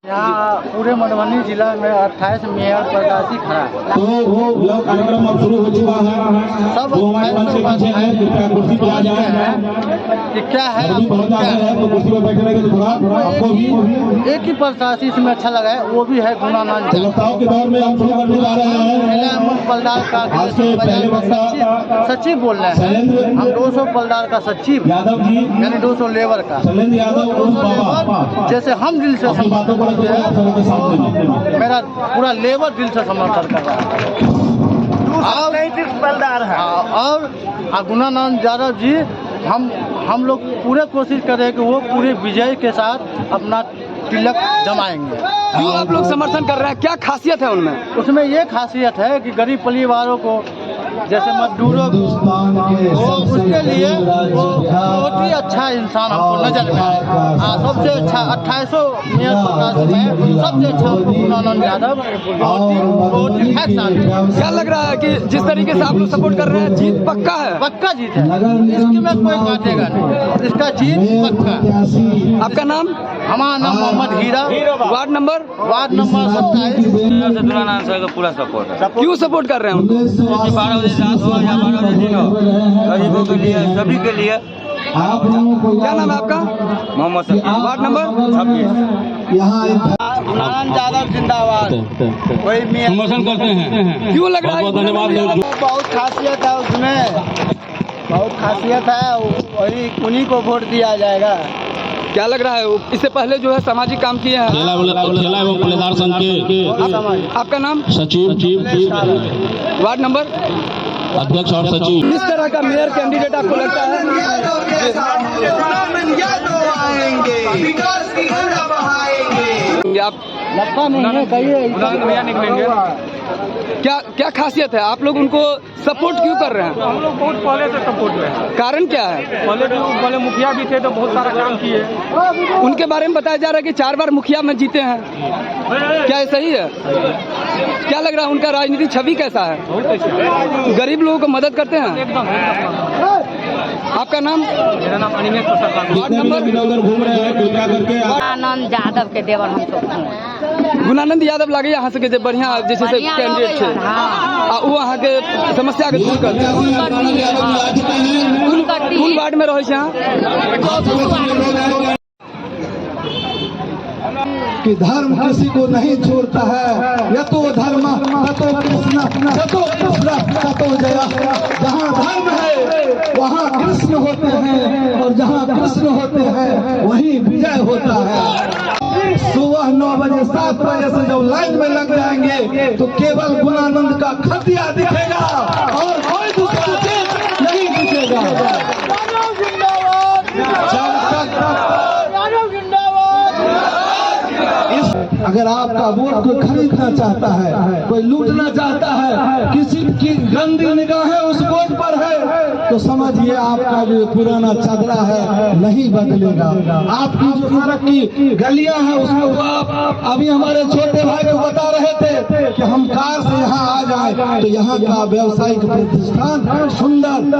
तो वो कार्यक्रम अब शुरू हो चुका है। सब तो हमारे मंच के पीछे है, कृपया कुर्सी पे आ जाए कि क्या है तो कुर्सी पे बैठे रहेंगे। थोड़ा आपको भी एक ही प्रत्याशी इसमें अच्छा लगा है, वो भी है गुनानंद सत्ताओं के दौर में हम शुरू करने जा रहे हैं। बलदार का आज के पहले वक्ता सचिव बोल रहे हैं। हम 200 बलदार का सचिव यादव जी, यानी 200 लेबर का शैलेंद्र यादव और बाबा, जैसे हम दिल से अपनी बातों को रखते हैं सभी के सामने में। मेरा पूरा लेबर दिल से समर्थन कर रहा है। और गुनानंद यादव जी हम लोग पूरे कोशिश कर रहे हैं कि वो पूरे विजय के साथ अपना तिलक जमाएंगे। क्यों आप लोग समर्थन कर रहे हैं, क्या खासियत है उनमें? उसमें ये खासियत है कि गरीब परिवारों को जैसे मजदूरों को उसके लिए वो बहुत ही अच्छा इंसान हमको नजर में आए। सबसे अच्छा 2800 मेयर प्रत्याशी में सबसे अच्छा गुनानंद यादव बहुत ही क्या लग रहा है कि जिस तरीके से आप लोग सपोर्ट कर रहे हैं जीत पक्का है? पक्का जीत है, इसकी में कोई काटेगा नहीं, इसका जीत पक्का। आपका नाम? हमारा नाम मोहम्मद हीरा, वार्ड नंबर 27। गुनानंद सर का पूरा सपोर्ट है। क्यों सपोर्ट कर रहे हैं उनको? 12 बजे रात हो या 12 बजे दिन हो, गरीबों के लिए सभी के लिए। क्या नाम है आपका? Mohammad sir, ward number 26। Gunanand Yadav जिंदाबाद। वही समर्थन करते हैं। क्यों लग रहा है? धन्यवाद। बहुत खासियत है उसमें, बहुत खासियत है, वही उन्हीं को वोट दिया जाएगा। क्या लग रहा है? इससे पहले जो है सामाजिक काम किए हैं। खेला एवं फलेदार संघ के आपका नाम? सचिव, वार्ड नंबर अध्यक्ष और सचिव। किस तरह का मेयर कैंडिडेट आपको लगता है? आप लगता नहीं है कहिए क्या खासियत है? आप लोग उनको सपोर्ट क्यों कर रहे हैं? हम लोग बहुत पहले से सपोर्ट में हैं। कारण क्या है? पहले मुखिया भी थे तो बहुत सारा काम किए। उनके बारे में बताया जा रहा है कि 4 बार मुखिया में जीते हैं। क्या ये सही है? क्या लग रहा है उनका राजनीतिक छवि कैसा है? गरीब लोगों को मदद करते हैं? एकदम। आपका नाम? मेरा नाम अनिमेश प्रसाद। Ward number? घूम रहे हैं, कृपया करके गुनानंद यादव के देवर हम सब गुनानंद यादव लगे यहाँ से के बढ़िया जैसे से कैंडिडेट है। वो वहाँ के समस्या के दूर करते हैं। कौन वार्ड में रहे यहाँ? कि धर्म किसी को नहीं छोड़ता है। यतो धर्म ततो कृष्ण, ततो कृष्ण ततो जय। जहाँ धर्म है वहाँ कृष्ण होते हैं, और जहाँ कृष्ण होते हैं वहीं विजय होता है। सुबह 9 बजे 7 बजे से जब लाइन में लग जाएंगे तो केवल गुनानंद का खतिया दिखेगा और कोई दूसरा चीज नहीं दिखेगा। अगर आपका वोट कोई खरीदना चाहता है, कोई लूटना चाहता है, किसी की गंदी निगाहें उस वोट पर है, तो समझिए आपका जो पुराना चदरा है नहीं बदलेगा। आपकी जो सड़क की गलियां हैं उसको आप अभी हमारे छोटे भाई को बता रहे थे कि हम कार से यहाँ आ जाए तो यहाँ का व्यवसायिक प्रतिष्ठान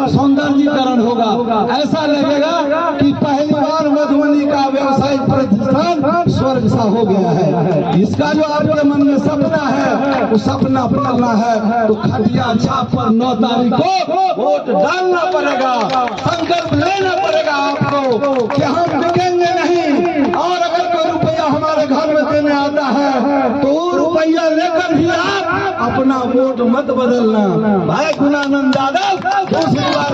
सौंदर्यीकरण होगा। ऐसा लगेगा कि पहली बार मधुबनी का व्यवसायिक प्रतिष्ठान स्वर्ग सा हो गया है। इसका जो आपके मन में सपना है वो सपना पूरा है तो खटिया छाप पर 9 तारीख को वोट डालना पड़ेगा, संकल्प लेना पड़ेगा आपको कि हम बिकेंगे नहीं। और अगर कोई रुपया हमारे घर में देने आता है तो रुपया लेकर भी आप अपना वोट मत बदलना। भाई गुनानंद यादव दूसरी बार